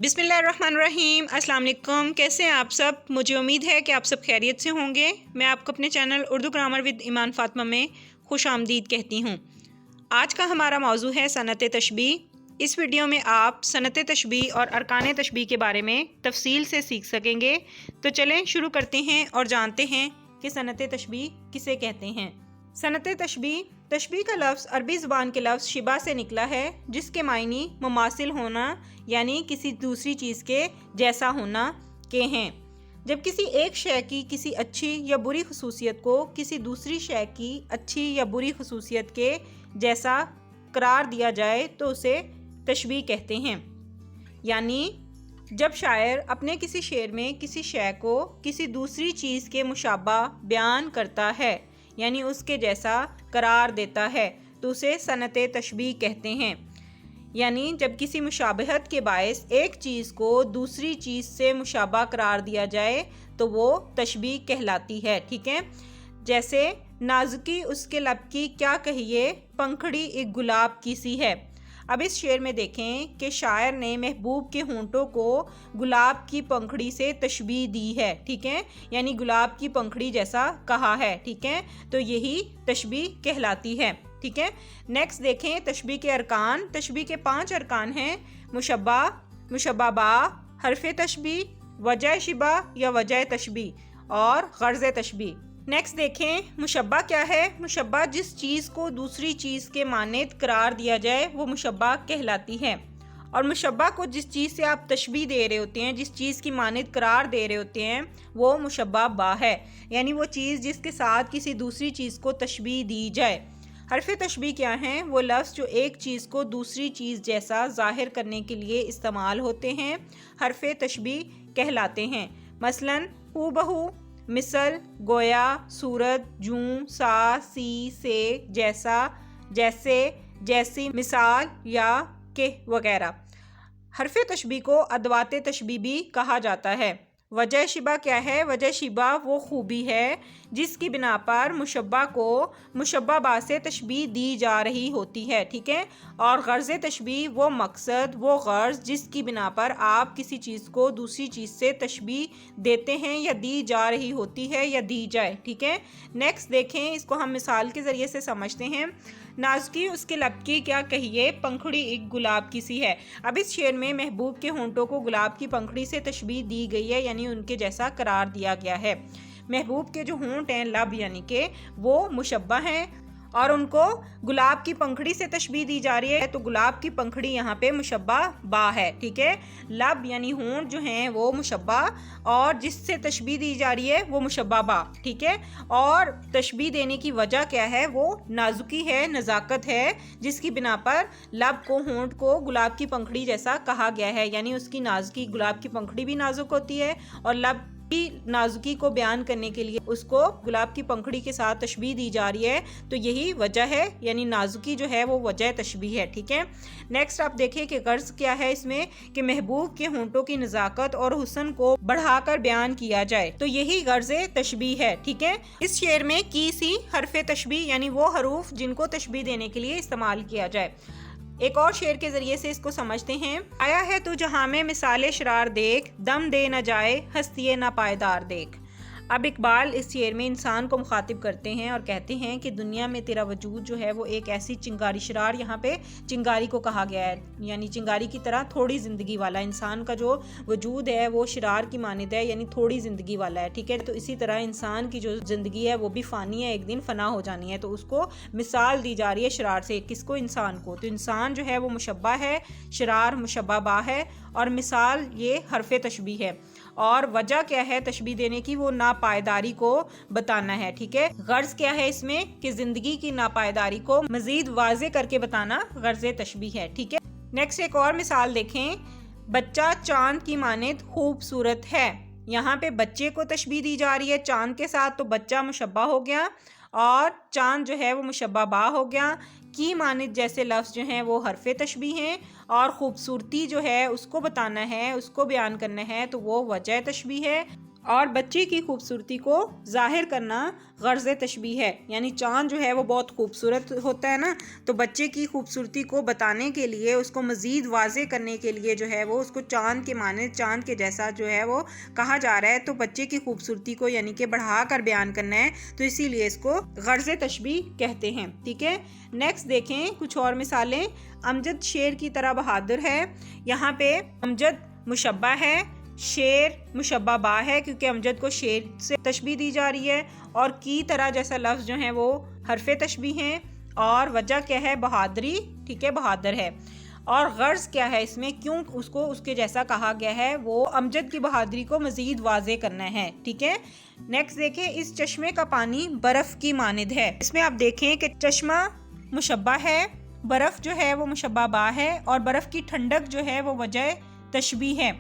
बिस्मिल्लाहिर्रहमानिर्रहीम। अस्सलाम वालेकुम। कैसे हैं आप सब? मुझे उम्मीद है कि आप सब खैरियत से होंगे। मैं आपको अपने चैनल उर्दू ग्रामर विद ईमान फ़ातिमा में खुश आमदीद कहती हूँ। आज का हमारा मौजू है सनत तशबीह। इस वीडियो में आप सनत तशबीह और अरकान तशबीह के बारे में तफसील से सीख सकेंगे। तो चलें शुरू करते हैं और जानते हैं कि सनत तशबीह किसे कहते हैं। सनत तशबीह का लफ्ज़ अरबी ज़ुबान के लफ्ज़ शिबा से निकला है, जिसके मायनी मुमासिल होना यानी किसी दूसरी चीज़ के जैसा होना के हैं। जब किसी एक शय की किसी अच्छी या बुरी खसूसियत को किसी दूसरी शय की अच्छी या बुरी खसूसियत के जैसा करार दिया जाए तो उसे तशबीह कहते हैं। यानी जब शायर अपने किसी शेर में किसी शय को किसी दूसरी चीज़ के मुशाबा बयान करता है यानी उसके जैसा करार देता है तो उसे सनत तशबीह कहते हैं। यानी जब किसी मुशाबहत के बायस एक चीज़ को दूसरी चीज़ से मुशाबा करार दिया जाए तो वो तशबीह कहलाती है। ठीक है, जैसे नाजुकी उसके लब की क्या कहिए, पंखड़ी एक गुलाब की सी है। अब इस शेर में देखें कि शायर ने महबूब के होंठों को गुलाब की पंखड़ी से तशबीह दी है। ठीक है, यानी गुलाब की पंखड़ी जैसा कहा है। ठीक है, तो यही तशबीह कहलाती है। ठीक है, नेक्स्ट देखें तशबीह के अरकान। तशबीह के 5 अरकान हैं: मुशब्बा, मुशब्बा बा, हरफ तशबीह, वजह शिबा या वजह तशबीह और गर्ज़ तशबीह। नेक्स्ट देखें मुशब्बा क्या है। मुशब्बा जिस चीज़ को दूसरी चीज़ के मानेत करार दिया जाए वो मुशब्बा कहलाती है। और मुशब्बा को जिस चीज़ से आप तशबीह दे रहे होते हैं, जिस चीज़ की मानेत करार दे रहे होते हैं, वो मुशब्बा बा है। यानी वो चीज़ जिसके साथ किसी दूसरी चीज़ को तशबीह दी जाए। हरफ तशबीह क्या हैं? वो लफ्ज़ जो एक चीज़ को दूसरी चीज़ जैसा ज़ाहिर करने के लिए इस्तेमाल होते हैं, हरफ तशबीह कहलाते हैं। मसलन हू बहू, मिसल, गोया, सूरत, जूं, सा, सी, से, जैसा, जैसे, जैसी, मिसाल या के वगैरह। हरफ तशबीह को अदवात तशबीह भी कहा जाता है। वजह शिबा क्या है? वजह शिबा वो खूबी है जिसकी बिना पर मुशब्बा को मुशब्बा बा से तशबीह दी जा रही होती है। ठीक है, और गर्ज़ तशबीह वो मकसद, वो गर्ज़ जिसकी बिना पर आप किसी चीज़ को दूसरी चीज़ से तशबीह देते हैं या दी जा रही होती है या दी जाए। ठीक है, नेक्स्ट देखें, इसको हम मिसाल के ज़रिए से समझते हैं। नाजुकी उसके लब की क्या कहिए, पंखड़ी एक गुलाब की सी है। अब इस शेर में महबूब के होंठों को गुलाब की पंखड़ी से तशबीह दी गई है, यानी उनके जैसा करार दिया गया है। महबूब के जो होंठ हैं, लब यानी कि वो मुशब्बा हैं और उनको गुलाब की पंखड़ी से तशबीह दी जा रही है, तो गुलाब की पंखड़ी यहाँ पे मुशब्बा बा है। ठीक है, लब यानी होंठ जो हैं वो मुशब्बा और जिससे तशबीह दी जा रही है वो मुशब्बा बा। ठीक है, और तशबीह देने की वजह क्या है? वो नाजुकी है, नज़ाकत है, जिसकी बिना पर लब को, होंठ को गुलाब की पंखड़ी जैसा कहा गया है। यानी उसकी नाजुकी, गुलाब की पंखड़ी भी नाजुक होती है और लब की नाजुकी को बयान करने के लिए उसको गुलाब की पंखड़ी के साथ तशबीह दी जा रही है, तो यही वजह है। यानी नाजुकी जो है वो वजह तशबीह है। ठीक है, नेक्स्ट आप देखिए कि गर्ज क्या है इसमें कि महबूब के होंठों की नज़ाकत और हुस्न को बढ़ाकर बयान किया जाए, तो यही गर्ज तशबीह है। ठीक है, इस शेर में की सी हरफ तशबीह यानी वो हरूफ जिनको तशबीह देने के लिए इस्तेमाल किया जाए। एक और शेर के ज़रिए से इसको समझते हैं। आया है तू जहाँ में मिसाले शरार देख, दम दे न जाए हस्तिये ना पायदार देख। अब इकबाल इस शेर में इंसान को मुखातिब करते हैं और कहते हैं कि दुनिया में तेरा वजूद जो है वो एक ऐसी चिंगारी, शरार यहाँ पे चिंगारी को कहा गया है, यानी चिंगारी की तरह थोड़ी ज़िंदगी वाला। इंसान का जो वजूद है वो शरार की मानिद है, यानी थोड़ी ज़िंदगी वाला है। ठीक है, तो इसी तरह इंसान की जो ज़िंदगी है वो भी फ़ानी है, एक दिन फ़ना हो जानी है, तो उसको मिसाल दी जा रही है शरार से। किसको? इंसान को। तो इंसान जो है वो मुशब्बा है, शरार मुशब्बा बा है और मिसाल ये हरफ तशबीह है। और वजह क्या है तशबीह देने की? वो नापायदारी को बताना है। ठीक है, गर्ज क्या है इसमें कि जिंदगी की नापायदारी को मजीद वाज़े करके बताना गर्ज तशबीह है। ठीक है, नेक्स्ट एक और मिसाल देखें। बच्चा चांद की मानिद खूबसूरत है। यहाँ पे बच्चे को तशबीह दी जा रही है चांद के साथ, तो बच्चा मुशब्बा हो गया और चांद जो है वो मुशब्बा बा हो गया। की मानिद जैसे लफ्ज़ जो हैं वो हरफ तशबीह हैं और ख़ूबसूरती जो है उसको बताना है, उसको बयान करना है, तो वो वजह तशबीह है। اور بچے کی خوبصورتی کو ظاہر کرنا غرض تشبیہ ہے، یعنی چاند جو ہے وہ بہت خوبصورت ہوتا ہے نا، تو بچے کی خوبصورتی کو بتانے کے لیے، اس کو مزید واضح کرنے کے لیے جو ہے وہ اس کو چاند کے معنی، چاند کے جیسا جو ہے وہ کہا جا رہا ہے، تو بچے کی خوبصورتی کو یعنی کہ بڑھا کر بیان کرنا ہے، تو اسی لیے اس کو غرض تشبیہ کہتے ہیں، ٹھیک ہے۔ نیکسٹ دیکھیں کچھ اور مثالیں۔ امجد شیر کی طرح بہادر ہے، یہاں پہ امجد مشبہ ہے، شیر مشبہ با ہے، کیونکہ امجد کو شیر سے تشبیہ دی جا رہی ہے، اور کی طرح جیسا لفظ جو ہے وہ حرف تشبیہ ہیں، اور وجہ کیا ہے؟ بہادری، ٹھیک ہے، بہادر ہے۔ اور غرض کیا ہے اس میں؟ کیوں اس کو اس کے جیسا کہا گیا ہے؟ وہ امجد کی بہادری کو مزید واضح کرنا ہے، ٹھیک ہے۔ نیکسٹ دیکھیں، اس چشمے کا پانی برف کی مانند ہے۔ اس میں آپ دیکھیں کہ چشمہ مشبہ ہے، برف جو ہے وہ مشبہ با ہے، اور برف کی ٹھنڈک جو ہے وہ وجہ تشبیہ ہے،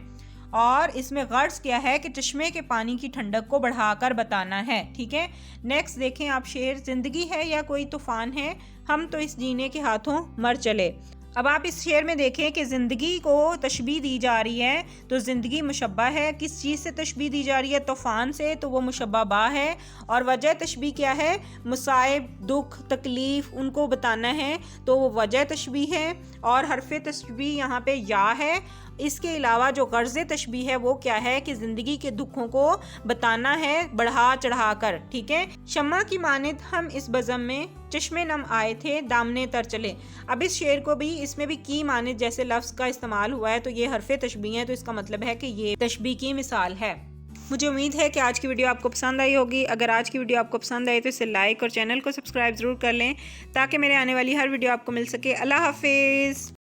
اور اس میں غرض کیا ہے کہ چشمے کے پانی کی ٹھنڈک کو بڑھا کر بتانا ہے، ٹھیک ہے۔ نیکسٹ دیکھیں آپ شعر، زندگی ہے یا کوئی طوفان ہے، ہم تو اس جینے کے ہاتھوں مر چلے۔ اب آپ اس شعر میں دیکھیں کہ زندگی کو تشبیہ دی جا رہی ہے، تو زندگی مشبہ ہے، کس چیز سے تشبیہ دی جا رہی ہے؟ طوفان سے، تو وہ مشبہ با ہے، اور وجہ تشبیہ کیا ہے؟ مصائب، دکھ، تکلیف، ان کو بتانا ہے، تو وہ وجہ تشبیہ ہے، اور حرف تشبیہ یہاں پہ یا ہے۔ اس کے علاوہ جو غرض تشبیہ ہے وہ کیا ہے کہ زندگی کے دکھوں کو بتانا ہے بڑھا چڑھا کر، ٹھیک ہے۔ شمع کی مانند ہم اس بزم میں چشمے نم آئے تھے دامنے تر چلے۔ اب اس شعر کو بھی، اس میں بھی کی مانند جیسے لفظ کا استعمال ہوا ہے، تو یہ حرف تشبیہ ہے، تو اس کا مطلب ہے کہ یہ تشبیہ کی مثال ہے۔ مجھے امید ہے کہ آج کی ویڈیو آپ کو پسند آئی ہوگی۔ اگر آج کی ویڈیو آپ کو پسند آئی تو اسے لائک اور چینل کو سبسکرائب ضرور کر لیں، تاکہ میرے آنے والی ہر ویڈیو آپ کو مل سکے۔ اللہ حافظ۔